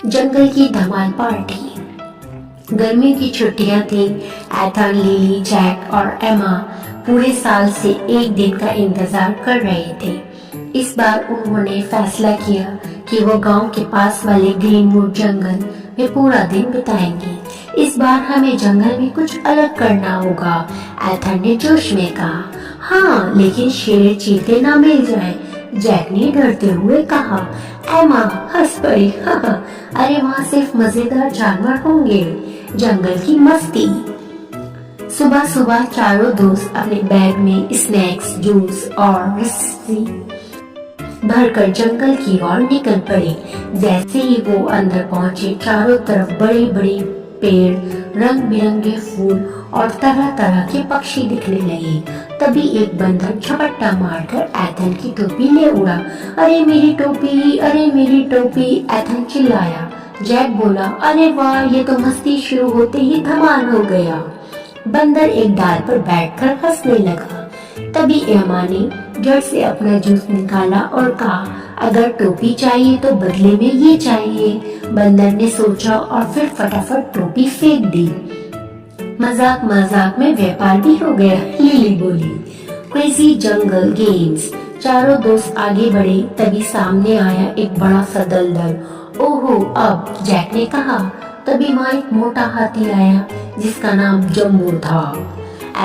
जंगल की धमाल पार्टी। गर्मियों की छुट्टियां थी। एथन, लिली, जैक और एमा पूरे साल से एक दिन का इंतजार कर रहे थे। इस बार उन्होंने फैसला किया कि वो गांव के पास वाले ग्रीनवुड जंगल में पूरा दिन बिताएंगे। इस बार हमें जंगल में कुछ अलग करना होगा, एथन ने जोश में कहा। हाँ, लेकिन शेर चीते ना मिल जाए, जैक ने डरते हुए कहा। एमा हंस पड़ी। अरे वहाँ सिर्फ मजेदार जानवर होंगे। जंगल की मस्ती। सुबह सुबह चारों दोस्त अपने बैग में स्नैक्स, जूस और रस्सी भरकर जंगल की ओर निकल पड़े। जैसे ही वो अंदर पहुंचे, चारों तरफ बड़े बड़े पेड़, रंग बिरंगे फूल और तरह तरह के पक्षी दिखने लगे। तभी एक बंदर झपट्टा मारकर एथन की टोपी ले उड़ा। अरे मेरी टोपी, अरे मेरी टोपी, एथन चिल्लाया। जैक बोला, अरे वाह, ये तो मस्ती शुरू होते ही धमाल हो गया। बंदर एक डाल पर बैठकर हंसने लगा। तभी एमा ने जड़ से अपना जूस निकाला और कहा, अगर टोपी चाहिए तो बदले में ये चाहिए। बंदर ने सोचा और फिर फटाफट टोपी फेंक दी। मजाक मजाक में व्यापार भी हो गया, लिली बोली। क्रेजी जंगल गेम्स। चारों दोस्त आगे बढ़े, तभी सामने आया एक बड़ा सा दलदल। ओहो, अब, जैक ने कहा। तभी वहाँ एक मोटा हाथी आया जिसका नाम जम्बो था।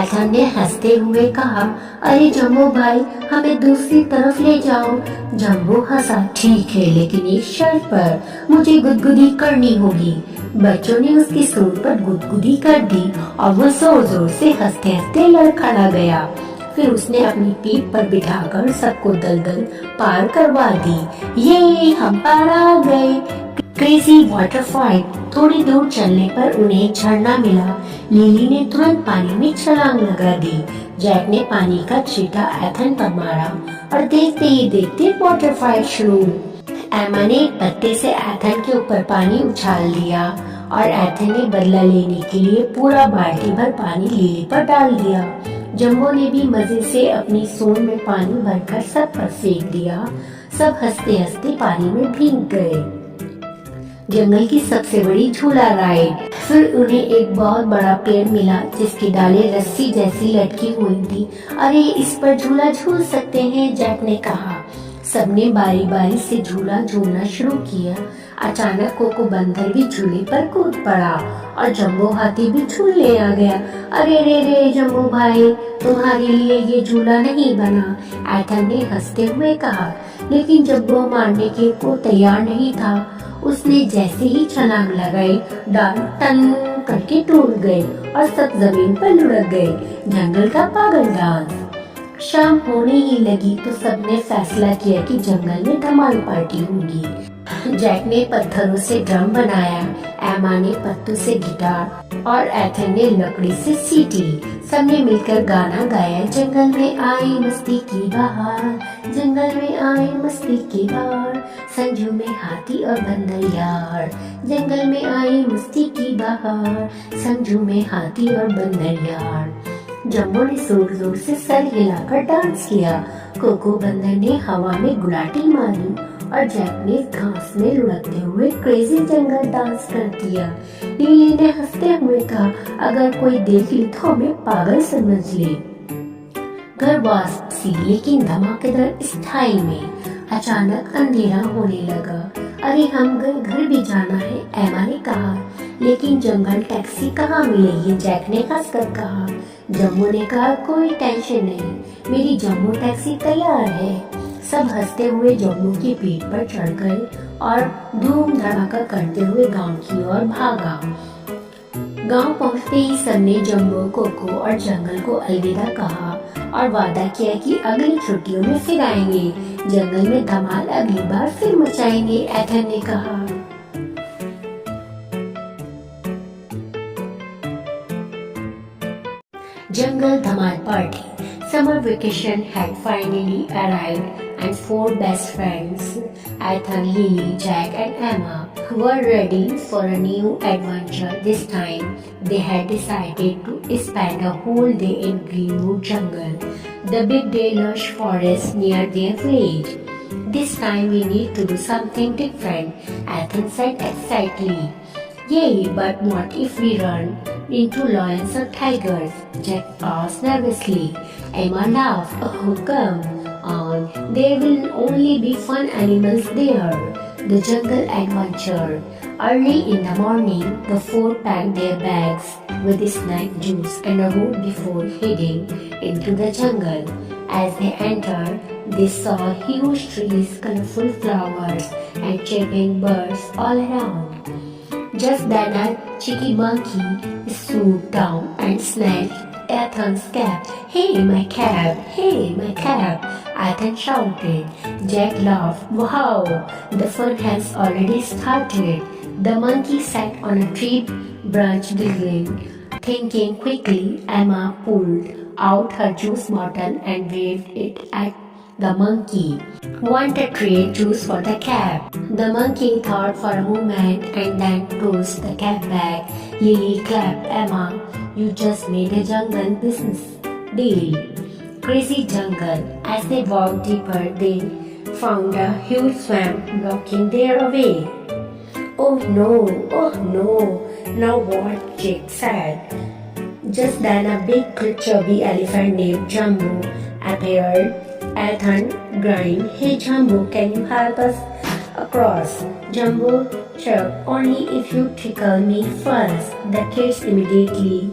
एथन ने हंसते हुए कहा, अरे जम्बो भाई, हमें दूसरी तरफ ले जाओ। जम्बो हंसा, ठीक है, लेकिन एक शर्त पर, मुझे गुदगुदी करनी होगी। बच्चों ने उसकी सूंड पर गुदगुदी कर दी और वो जोर जोर से हंसते हंसते लड़खड़ा गया। फिर उसने अपनी पीठ पर बिठाकर सबको दलदल पार करवा दी। ये हम पार आ गए। Crazy waterfall. थोड़ी दूर चलने पर उन्हें एक झरना मिला। लिली ने तुरंत पानी में छलांग लगा दी। जैक ने पानी का छींटा एथन पर मारा और देखते ही देखते वाटरफॉल शुरू। एमा ने एक पत्ते से एथन के ऊपर पानी उछाल दिया और एथन ने बदला लेने के लिए पूरा बाल्टी भर पानी लिली पर डाल दिया। जम्बो ने भी मजे से अपनी सूंड में पानी भरकर सब पर फेंक दिया। सब हंसते हंसते पानी में भीग गए। जंगल की सबसे बड़ी झूला राइड। फिर उन्हें एक बहुत बड़ा पेड़ मिला जिसकी डालें रस्सी जैसी लटकी हुई थी। अरे, इस पर झूला झूल सकते हैं, जैक ने कहा। सबने बारी बारी से झूला झूलना शुरू किया। अचानक कोको बंदर भी झूले पर कूद पड़ा और जम्बो हाथी भी झूलने आ गया। अरे रे रे जम्बो भाई, तुम्हारे लिए ये झूला नहीं बना, एथन ने हंसते हुए कहा। लेकिन जम्बो मारने के को तैयार नहीं था। उसने जैसे ही छलांग लगाई, डाल टन करके टूट गए और सब जमीन पर लुढ़क गए। जंगल का पागल डांस। शाम होने ही लगी तो सबने फैसला किया कि जंगल में धमाल पार्टी होगी। जैक ने पत्थरों से ड्रम बनाया, एमा ने पत्तों से गिटार और एथन ने लकड़ी से सीटी। सबने मिलकर गाना गाया, जंगल में आई मस्ती की बहार, जंगल में आई मस्ती की बहार, संजू में हाथी और बंदर यार, जंगल में आई मस्ती की बहार, संजू में हाथी और बंदर यार। जम्बो ने जोर जोर से सर हिलाकर डांस किया। कोको बंदर ने हवा में गुलाटी मारी और जैक ने घास में लुढ़कते हुए क्रेजी जंगल डांस कर दिया। लिली ने हंसते हुए कहा, अगर कोई देख ले तो हमें पागल समझ ले। घर वापसी, लेकिन धमाकेदार स्टाइल में। अचानक अंधेरा होने लगा। अरे, हम घर भी जाना है, एमा ने कहा। लेकिन जंगल टैक्सी कहाँ मिलेगी, जैक ने हंसकर कहा। जम्बो ने कहा, कोई टेंशन नहीं, मेरी जम्बो टैक्सी तैयार है। सब हंसते हुए जम्बो की पीठ पर चढ़ गए और धूम धड़ाका करते हुए गांव की ओर भागा। गांव पहुंचते ही सबने जम्बो, कोको और जंगल को अलविदा कहा और वादा किया कि अगली छुट्टियों में फिर आएंगे। जंगल में धमाल अगली बार फिर मचाएंगे, एथन ने कहा। Jungle Dhamal Party. Summer vacation had finally arrived and four best friends, Ethan, Lily, Jack and Emma, were ready for a new adventure. This time, they had decided to spend a whole day in Greenwood Jungle, the big lush forest near their village. This time we need to do something different, Ethan said excitedly. Yay, but what if we run into lions or tigers? Jack asked nervously. Emma laughed. Oh, come on, there will only be fun animals there. The jungle adventure. Early in the morning, the four packed their bags with snack juice and a rope before heading into the jungle. As they entered, they saw huge trees, colorful flowers, and chirping birds all around. Just then a cheeky monkey swooped down and snatched Ethan's cap. Hey, my cap! Hey, my cap! Ethan shouted. Jack laughed. Wow, the fun has already started. The monkey sat on a tree branch giggling. Thinking quickly, Emma pulled out her juice bottle and waved it at the monkey. Want to trade juice for the cap? The monkey thought for a moment and then tossed the cap back. Lily clapped. Emma, you just made a jungle business deal. Crazy jungle. As they walked deeper, they found a huge swamp blocking their way. Oh no, now what? Jake said. Just then a big chubby elephant named Jumbo appeared. Ethan grinned. Hey Jumbo, can you help us across? Jumbo chirped. Only if you tickle me first. The kids immediately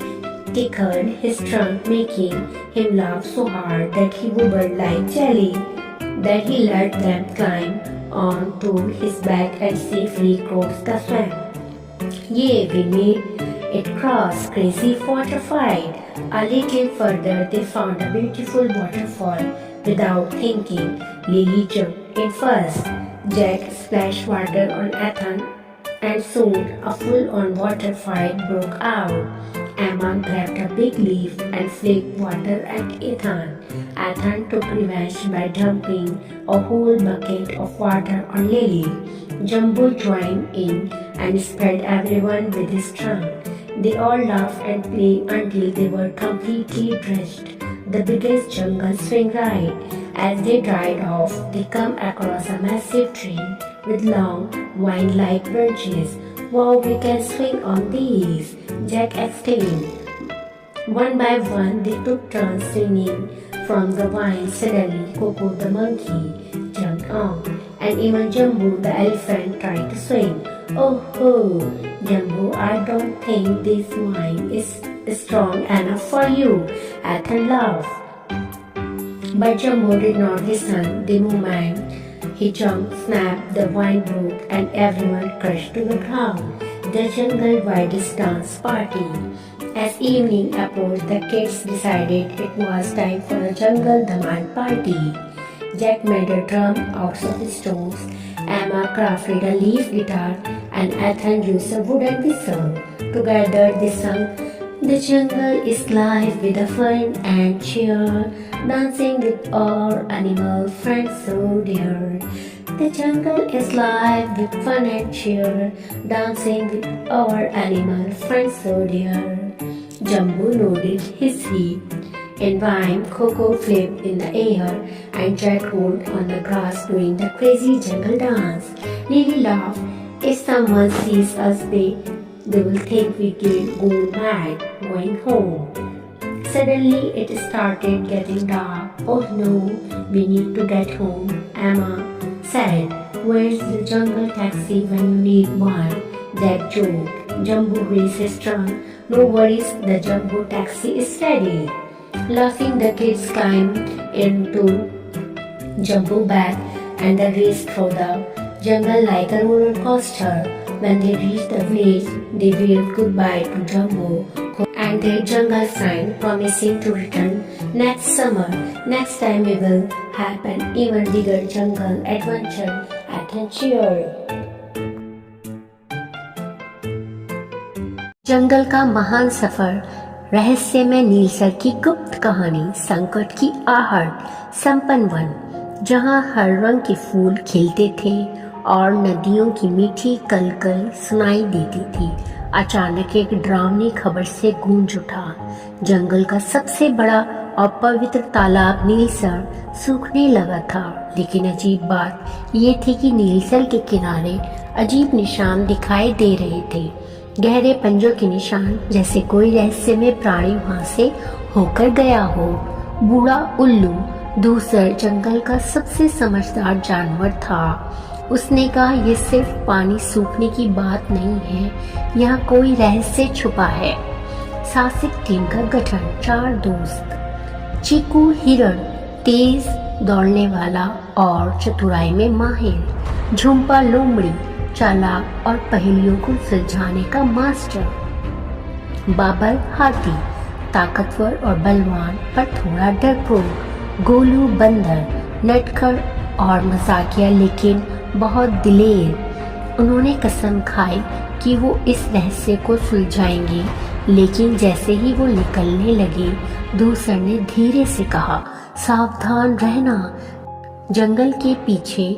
tickled his trunk, making him laugh so hard that he wobbled like jelly. Then he let them climb onto his back and safely crossed the swamp. Yay, we made it cross. Crazy fortified. A little further, they found a beautiful waterfall. Without thinking, Lily jumped in first. Jack splashed water on Ethan, and soon a full-on water fight broke out. Emma grabbed a big leaf and flicked water at Ethan. Ethan took revenge by dumping a whole bucket of water on Lily. Jumbo joined in and spread everyone with his trunk. They all laughed and played until they were completely drenched. The biggest jungle swing ride. As they dried off, they come across a massive tree with long, vine-like branches. Wow, we can swing on these, Jack exclaimed. One by one, they took turns swinging from the vine. Suddenly, Coco the monkey jumped on, and even Jumbo the elephant tried to swing. Oh ho, Jumbo, I don't think this vine is strong enough for you, Ethan laughed. But Jumbo did not listen. The moment he jumped, snapped, the vine broke, and everyone crashed to the ground. The jungle widest dance party. As evening approached, the kids decided it was time for a jungle dhamal party. Jack made a drum out of stones, Emma crafted a leaf guitar, and Ethan used a wooden whistle. Together they sang, "The jungle is live with the fun and cheer, dancing with our animal friends so dear. The jungle is live with fun and cheer, dancing with our animal friends so dear." Jumbo nodded his head. In rhyme, Coco flipped in the air, and Jack rolled on the grass doing the crazy jungle dance. Lily laughed. If someone sees us, they will think we go mad going home. Suddenly, it started getting dark. Oh no, we need to get home, Emma said. Where's the jungle taxi when you need one? Jack joked. Jumbo raised his trunk. No worries, the Jumbo taxi is ready. Laughing, the kids climbed into Jumbo back and they raced through the jungle like a roller coaster. When they reached the village, they waved goodbye to Jumbo and their jungle friend, promising to return next summer. Next time we will have an even bigger jungle adventure. Adventure. जंगल का महान सफर, रहस्यमय नीलसर की गुप्त कहानी, संकट की आहट, संपन्न वन, जहाँ हर रंग के फूल खिलते थे और नदियों की मीठी कलकल सुनाई देती थी। अचानक एक डरावनी खबर से गूंज उठा। जंगल का सबसे बड़ा और पवित्र तालाब नीलसर सूखने लगा था। लेकिन अजीब बात ये थी कि नीलसर के किनारे अजीब निशान दिखाई दे रहे थे, गहरे पंजों के निशान, जैसे कोई रहस्यमय प्राणी वहां से होकर गया हो। बूढ़ा उल्लू दूसर जंगल का सबसे समझदार जानवर था। उसने कहा, यह सिर्फ पानी सूखने की बात नहीं है, यहाँ कोई रहस्य छुपा है। साहसिक टीम का गठन। 4 दोस्त। चीकू हिरण, तेज दौड़ने वाला और चतुराई में माहिर। झुम्पा लोमड़ी, चालाक और पहेलियों को सुलझाने का मास्टर। बाबर हाथी, ताकतवर और बलवान पर थोड़ा डरपोक। गोलू बंदर, नटखट और मजाकिया लेकिन बहुत दिलेर। उन्होंने कसम खाई कि वो इस रहस्य को सुलझाएंगे, लेकिन जैसे ही वो निकलने लगे, दूसर ने धीरे से कहा, सावधान रहना, जंगल के पीछे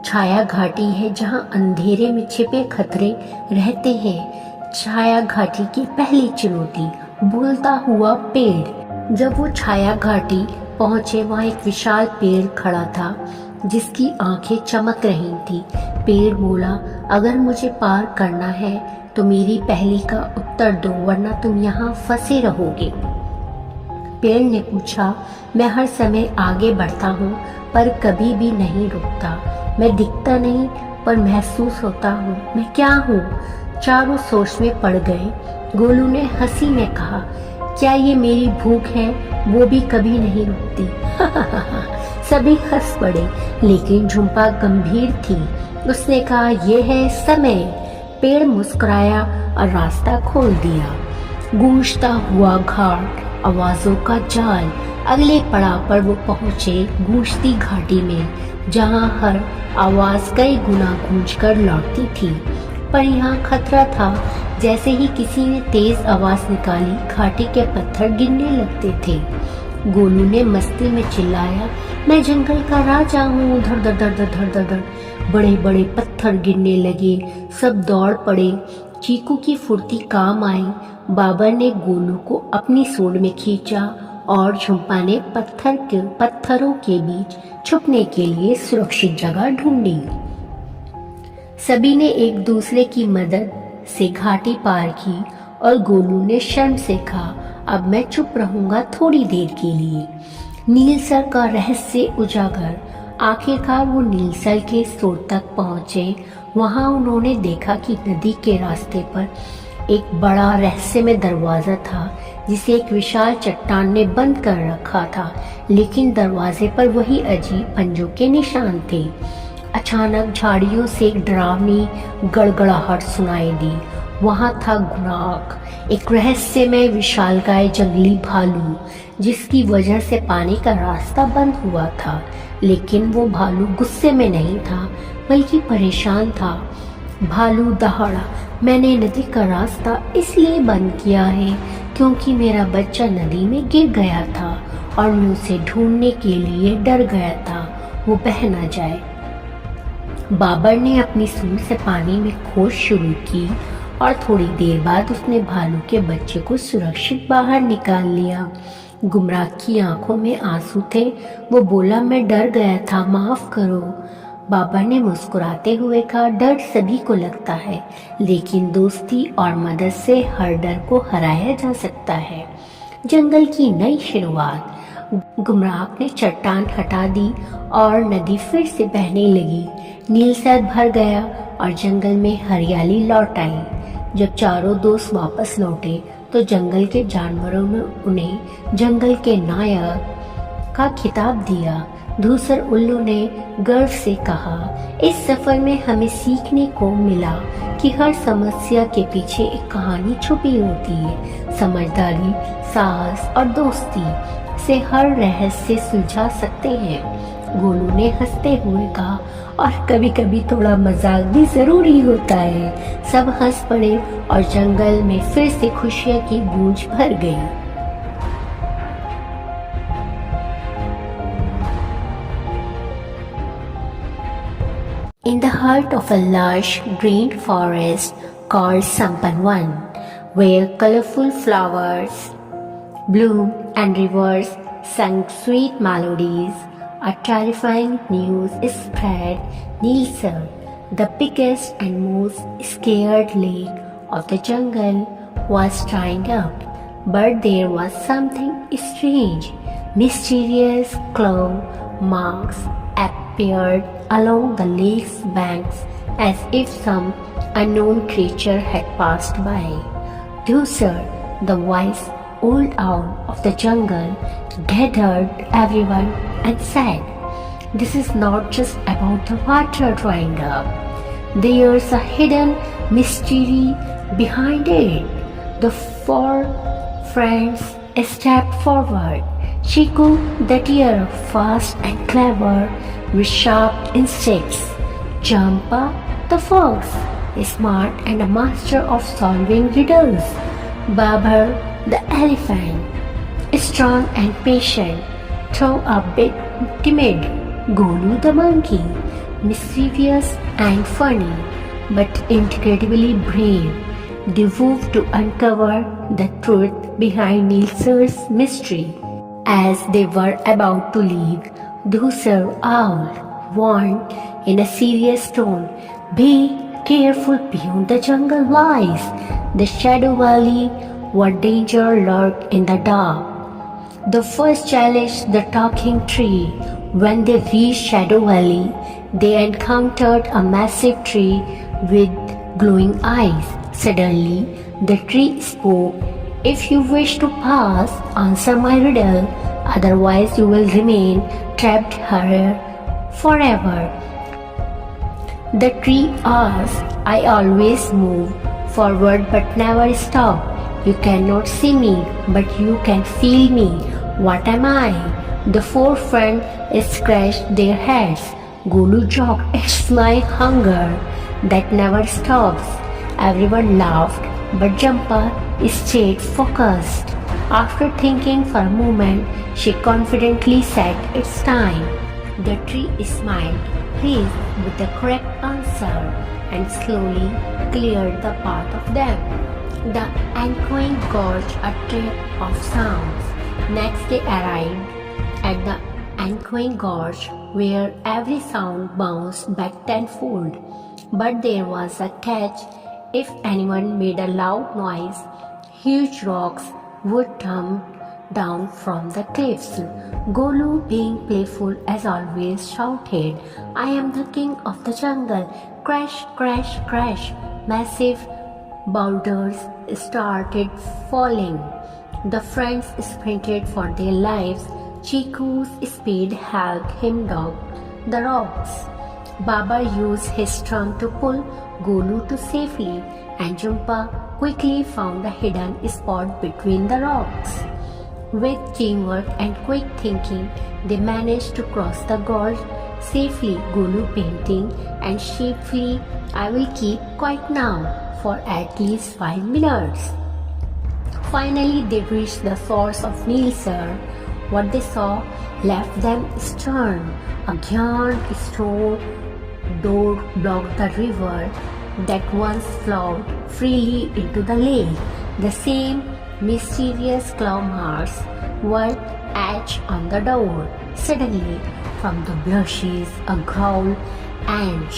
छाया घाटी है जहां अंधेरे में छिपे खतरे रहते हैं। छाया घाटी की पहली चुनौती, बोलता हुआ पेड़। जब वो छाया घाटी पहुंचे, वहां एक विशाल पेड़ खड़ा था जिसकी आंखें चमक रही थी। पेड़ बोला, अगर मुझे पार करना है तो मेरी पहेली का उत्तर दो, वरना तुम यहाँ फंसे रहोगे। पेड़ ने पूछा, मैं हर समय आगे बढ़ता हूँ पर कभी भी नहीं रुकता। मैं दिखता नहीं पर महसूस होता हूँ। मैं क्या हूँ? चारों सोच में पड़ गए। गोलू ने हंसी में कहा, क्या ये मेरी भूख है? वो भी कभी नहीं रुकती। सभी हंस पड़े, लेकिन झुम्पा गंभीर थी। उसने कहा, यह है समय। पेड़ मुस्कुराया और रास्ता खोल दिया। गूंजता हुआ घाट, आवाजों का जाल। अगले पड़ाव पर वो पहुंचे गूंजती घाटी में, जहां हर आवाज कई गुना गूंजकर लौटती थी। पर यहाँ खतरा था। जैसे ही किसी ने तेज आवाज निकाली, घाटी के पत्थर गिरने लगते थे। गोलू ने मस्ती में चिल्लाया, मैं जंगल का राजा हूँ। धड़ धड़ धड़ धड़ धड़ धड़ धड़ बड़े बड़े पत्थर गिरने लगे। सब दौड़ पड़े। चीकू की फुर्ती काम आई। बाबर ने गोलू को अपनी सूंड में खींचा और झुम्पा ने पत्थरों के बीच छुपने के लिए सुरक्षित जगह ढूंढी। सभी ने एक दूसरे की मदद से घाटी पार की और गोलू ने शर्म से कहा, अब मैं चुप रहूंगा थोड़ी देर के लिए। नीलसर का रहस्य उजागर। आखिरकार वो नीलसर के स्रोत तक पहुंचे। वहां उन्होंने देखा कि नदी के रास्ते पर एक बड़ा रहस्यमय दरवाजा था, जिसे एक विशाल चट्टान ने बंद कर रखा था, लेकिन दरवाजे पर वही अजीब पंजों के निशान थे। अचानक झाड़ियों से एक डरावनी गड़गड़ाहट सुनाई दी। वहां था गुणाक, एक रहस्यमय विशालकाय जंगली भालू, जिसकी वजह से पानी का रास्ता बंद हुआ था। लेकिन वो भालू गुस्से में नहीं था, बल्कि परेशान था। भालू दहाड़ा, मैंने नदी का रास्ता इसलिए बंद किया है क्योंकि मेरा बच्चा नदी में गिर गया था और मैं उसे ढूंढने के लिए डर गया था, वो बह न जाए। बाबर ने अपनी सूंड से पानी में खोज शुरू की और थोड़ी देर बाद उसने भालू के बच्चे को सुरक्षित बाहर निकाल लिया। गुमराह की आंखों में आंसू थे। वो बोला, मैं डर गया था, माफ करो। बाबर ने मुस्कुराते हुए कहा, डर सभी को लगता है, लेकिन दोस्ती और मदद से हर डर को हराया जा सकता है। जंगल की नई शुरुआत। गुमराह ने चट्टान हटा दी और नदी फिर से बहने लगी। नीलसर भर गया और जंगल में हरियाली लौट आई। जब चारों दोस्त वापस लौटे तो जंगल के जानवरों ने उन्हें जंगल के नायक का खिताब दिया। दूसर उल्लू ने गर्व से कहा, इस सफर में हमें सीखने को मिला कि हर समस्या के पीछे एक कहानी छुपी होती है। समझदारी, साहस और दोस्ती से हर रहस्य सुलझा सकते हैं। गोलू ने हंसते हुए कहा, और कभी कभी थोड़ा मजाक भी जरूरी होता है। सब हंस पड़े और जंगल में फिर से खुशियों की गूंज भर गई। In the heart of a lush green forest called Sampanwan, where colorful flowers Bloom and rivers sang sweet melodies. A terrifying news spread. Nilsar, the biggest and most scared lake of the jungle, was drying up. But there was something strange. Mysterious claw marks appeared along the lake's banks as if some unknown creature had passed by. Dhusar, the wise old owl of the jungle, gathered everyone and said, "This is not just about the water drying up. There's a hidden mystery behind it." The four friends stepped forward. Chiku, the deer, fast and clever, with sharp instincts. Jampa, the fox, smart and a master of solving riddles. Babar, the elephant, strong and patient, though a bit timid. Golu, the monkey, mischievous and funny, but incredibly brave, devoted to uncover the truth behind Nilsar's mystery. As they were about to leave, Dhusar Owl warned in a serious tone, "Be careful beyond the jungle lies. The Shadow Valley, where danger lurked in the dark." The first challenged the talking tree. When they reached Shadow Valley, they encountered a massive tree with glowing eyes. Suddenly, the tree spoke. "If you wish to pass, answer my riddle. Otherwise, you will remain trapped here forever." The tree asked, "I always move forward but never stop. You cannot see me, but you can feel me. What am I?" The four friends scratched their heads. Golu joked, "It's my hunger that never stops." Everyone laughed, but Jampa stayed focused. After thinking for a moment, she confidently said, "It's time." The tree smiled, pleased with the correct answer, and slowly cleared the path of them. The echoing gorge, a trip of sounds. Next they arrived at the echoing gorge, where every sound bounced back tenfold. But there was a catch. If anyone made a loud noise, huge rocks would tumble down from the cliffs. Golu, being playful as always, shouted, "I am the king of the jungle." Crash, crash, crash. Massive boulders started falling. The friends sprinted for their lives. Chiku's speed helped him dodge the rocks. Baba used his trunk to pull Golu to safely, and Jumpa quickly found a hidden spot between the rocks. With teamwork and quick thinking, they managed to cross the gorge safely. Golu panting and sheepishly, "I will keep quiet now," for at least 5 minutes. Finally, they reached the source of Nilsar. What they saw left them stunned. A giant stone door blocked the river that once flowed freely into the lake. The same mysterious claw marks were etched on the door. Suddenly, from the bushes, a growl, and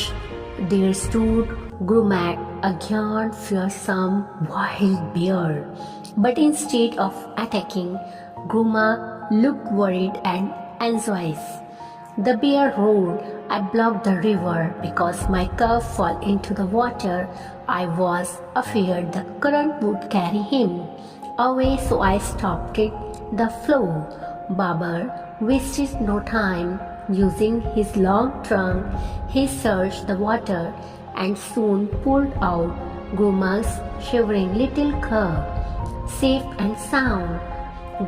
there stood Grumak, a giant, fearsome wild bear. But instead of attacking, Grumak looked worried and anxious. The bear roared, "I blocked the river because my calf fell into the water. I was afraid the current would carry him away, so I stopped the flow." Babar wasted no time. Using his long trunk, he searched the water and soon pulled out Grumak's shivering little cub, safe and sound.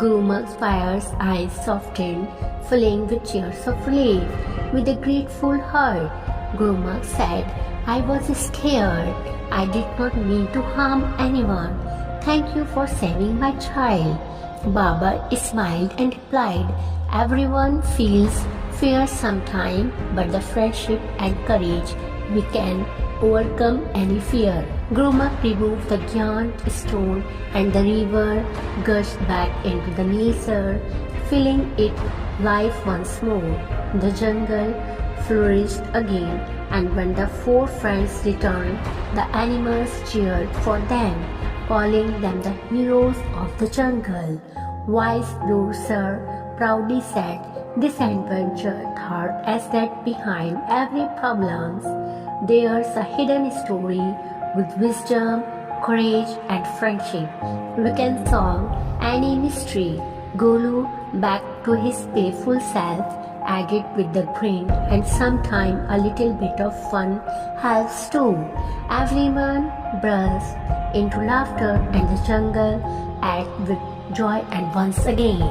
Grumak's fire's eyes softened, filling with tears of relief. With a grateful heart, Grumak said, "I was scared. I did not mean to harm anyone. Thank you for saving my child." Baba smiled and replied, "Everyone feels fear sometime, but the friendship and courage we can overcome any fear. Groma removed the giant stone and the river gushed back into the nature, filling it life once more. The jungle flourished again, and when the four friends returned, the animals cheered for them, calling them the heroes of the jungle. Wise Blue Sir proudly said, "This adventure taught us that behind every problem, there's a hidden story with wisdom, courage, and friendship. We can solve any mystery." Golu, back to his playful self, added with the grin, "And sometime a little bit of fun helps too." Everyone burst into laughter, and the jungle acted with joy and once again.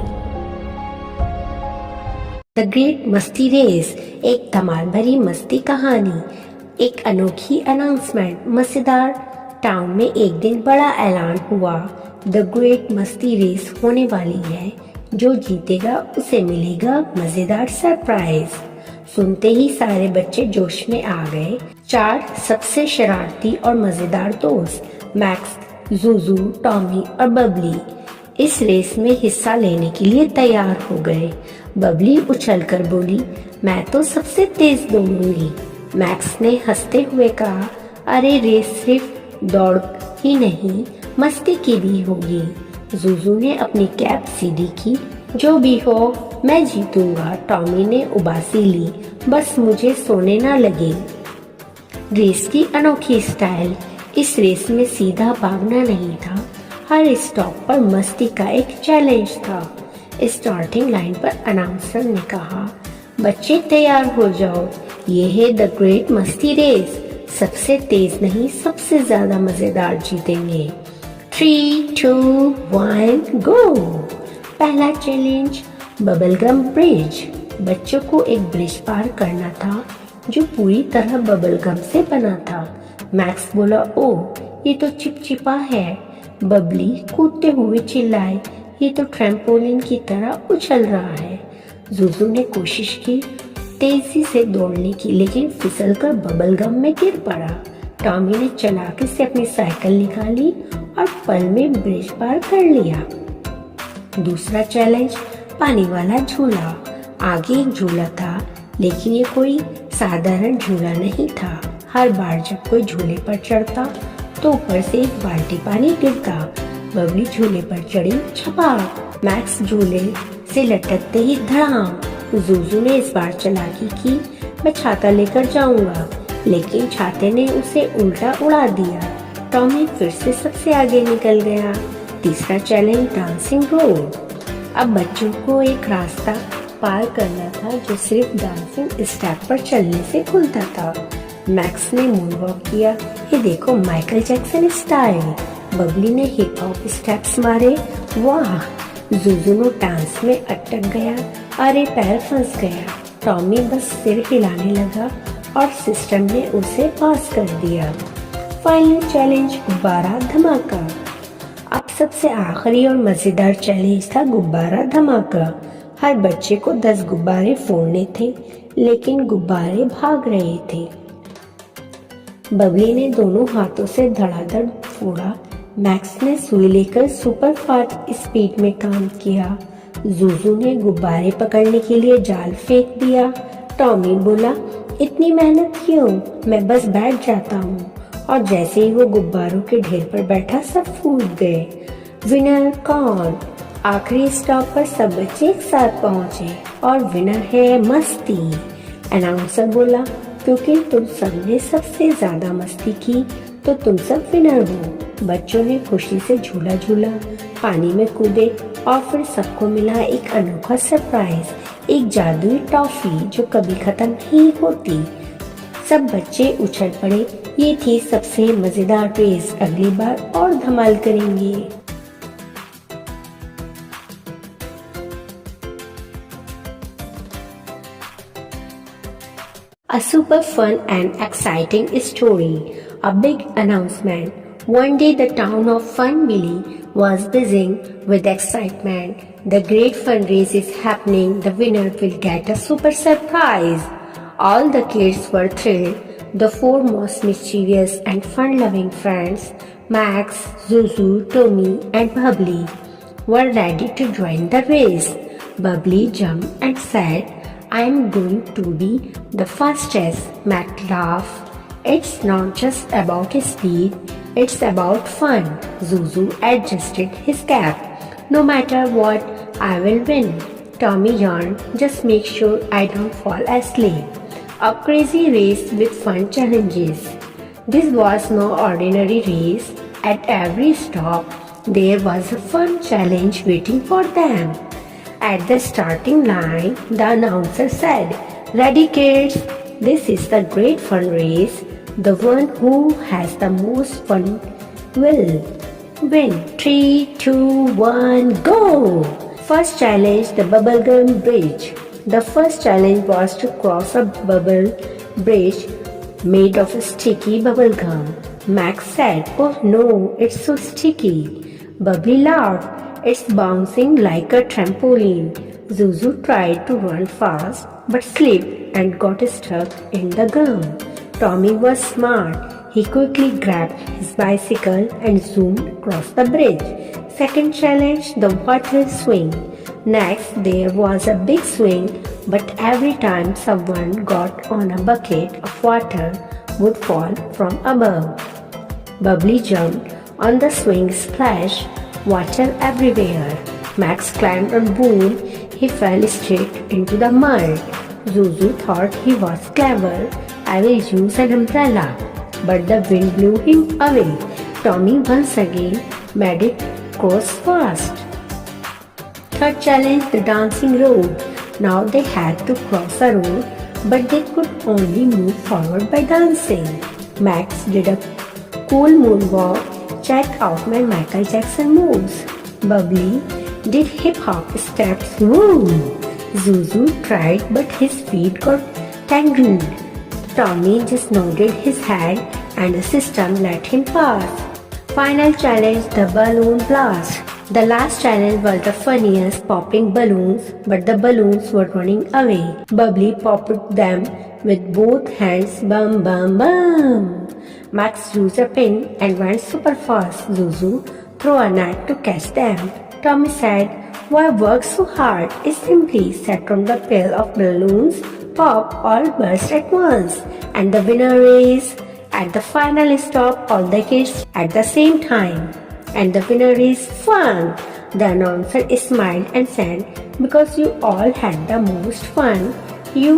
The great मस्ती race, एक धमाल भरी मस्ती कहानी। एक अनोखी announcement. मजेदार town में एक दिन बड़ा ऐलान हुआ, द ग्रेट मस्ती रेस होने वाली है। जो जीतेगा उसे मिलेगा मजेदार सरप्राइज। सुनते ही सारे बच्चे जोश में आ गए। 4 सबसे शरारती और मजेदार दोस्त, मैक्स, जूजू, टॉमी और बबली, इस रेस में हिस्सा लेने के लिए तैयार हो गए। बबली उछलकर बोली, "मैं तो सबसे तेज दौड़ूंगी।" मैक्स ने हंसते हुए कहा, "अरे रेस सिर्फ दौड़ ही नहीं, मस्ती की भी होगी।" जूजू ने अपनी कैप सीधी की, "जो भी हो मैं जीतूंगा।" टॉमी ने उबासी ली, "बस मुझे सोने ना लगे।" रेस की अनोखी स्टाइल। इस रेस में सीधा भागना नहीं था, हर स्टॉप पर मस्ती का एक चैलेंज था। स्टार्टिंग लाइन पर अनाउंसर ने कहा, "बच्चे तैयार हो जाओ, ये है द ग्रेट मस्ती रेस। सबसे तेज नहीं, सबसे ज्यादा मजेदार जीतेंगे। 3, 2, 1 गो।" पहला चैलेंज, बबलगम ब्रिज। बच्चों को एक ब्रिज पार करना था जो पूरी तरह बबलगम से बना था। मैक्स बोला, "ओह, ये तो चिपचिपा है।" बबली कूदते हुए चिल्लाए, "ये तो ट्रैम्पोलिन की तरह उछल रहा है।" जूजू ने कोशिश की तेजी से दौड़ने की, लेकिन फिसलकर बबलगम में गिर पड़ा। टॉमी ने चालाकी से अपनी साइकिल निकाली और पल में ब्रिज पार कर लिया। दूसरा चैलेंज, पानी वाला झूला। आगे एक झूला था, लेकिन ये कोई साधारण झूला नहीं था। हर बार जब कोई झूले पर चढ़ता तो ऊपर से एक बाल्टी पानी गिरता। बबली झूले पर चढ़ी, छपाक। मैक्स झूले से लटकते ही धड़ाम। जूजू ने इस बार चालाकी की, "मैं छाता लेकर जाऊंगा", लेकिन छाते ने उसे उल्टा उड़ा दिया। टॉमी फिर से सबसे आगे निकल गया। तीसरा चैलेंज, डांसिंग रोड। अब बच्चों को एक रास्ता पार करना था जो सिर्फ डांसिंग स्टेप पर चलने से खुलता था। मैक्स ने मूनवॉक किया, "ये देखो माइकल जैक्सन स्टाइल।" बबली ने हिप हॉप स्टेप्स मारे, "वाह!" जूजू डांस में अटक गया, "अरे पैर फंस गया।" टॉमी बस सिर हिलाने लगा और सिस्टम ने उसे पास कर दिया। फाइनल चैलेंज, गुब्बारा धमाका। अब सबसे आखिरी और मजेदार चैलेंज था गुब्बारा धमाका। हर बच्चे को 10 गुब्बारे फोड़ने थे, लेकिन गुब्बारे भाग रहे थे। बबली ने दोनों हाथों से धड़ाधड़ फोड़ा। मैक्स ने सुई लेकर सुपर फास्ट स्पीड में काम किया। जूजू ने गुब्बारे पकड़ने के लिए जाल फेंक दिया। टॉमी बोला, "इतनी मेहनत क्यों, मैं बस बैठ जाता हूँ।" और जैसे ही वो गुब्बारों के ढेर पर बैठा, सब फूट गए। विनर कौन? आखिरी स्टॉप पर सब बच्चे एक साथ पहुँचे और विनर है मस्ती। अनाउंसर बोला, "क्योंकि तुम सबने सबसे ज्यादा मस्ती की तो तुम सब विनर हो।" बच्चों ने खुशी से झूला झूला, पानी में कूदे और फिर सबको मिला एक अनोखा सरप्राइज, एक जादुई टॉफी जो कभी खत्म नहीं होती। सब बच्चे उछल पड़े। ये थी सबसे मजेदार रेस। अगली बार और धमाल करेंगे। A super fun and exciting story. A big announcement. One day the town of Funbilly was buzzing with excitement. The great fun race is happening. The winner will get a super surprise. All the kids were thrilled. The four most mischievous and fun-loving friends, Max, Zuzu, Tommy, and Bubbly, were ready to join the race. Bubbly jumped and said, "I am going to be the fastest." Max laughed. "It's not just about speed, it's about fun." Zuzu adjusted his cap. "No matter what, I will win." Tommy yawned. "Just make sure I don't fall asleep." A crazy race with fun challenges. This was no ordinary race. At every stop, there was a fun challenge waiting for them. At the starting line, the announcer said, "Ready, kids? This is the great fun race. The one who has the most fun will win. 3, 2, 1, go!" First challenge, the bubblegum bridge. The first challenge was to cross a bubble bridge made of sticky bubblegum. Max said, "Oh no, it's so sticky." Bubbly laughed. "It's bouncing like a trampoline." Zuzu tried to run fast but slipped and got stuck in the gum. Tommy was smart. He quickly grabbed his bicycle and zoomed across the bridge. Second challenge, the water swing. Next, there was a big swing, but every time someone got on a bucket of water would fall from above. Bubbly jumped on the swing, splash, water everywhere. Max climbed on Boone. He fell straight into the mud. Zuzu thought he was clever. "I will use an umbrella." But the wind blew him away. Tommy once again made it cross fast. Third challenge, the dancing road. Now they had to cross a road, but they could only move forward by dancing. Max did a cool moonwalk. "Check out my Michael Jackson moves." Bubbly did hip-hop steps. Woo! Zuzu tried, but his feet got tangled. Tommy just nodded his head and the system let him pass. Final challenge, the balloon blast. The last challenge was the funniest, popping balloons, but the balloons were running away. Bubbly popped them with both hands. Bum bum bum. Max used a pin and went super fast. Zuzu threw a net to catch them. Tommy said, "Why work so hard? It simply sat on the pail of balloons. Pop, all burst at once." And the winner is, at the final stop, all the kids at the same time. And the winner is fun. The announcer smiled and said, "Because you all had the most fun, you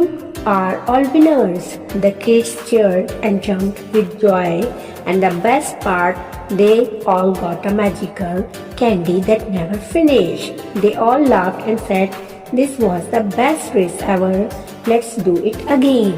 are all winners." The kids cheered and jumped with joy. And the best part, they all got a magical candy that never finished. They all laughed and said, "This was the best race ever. Let's do it again."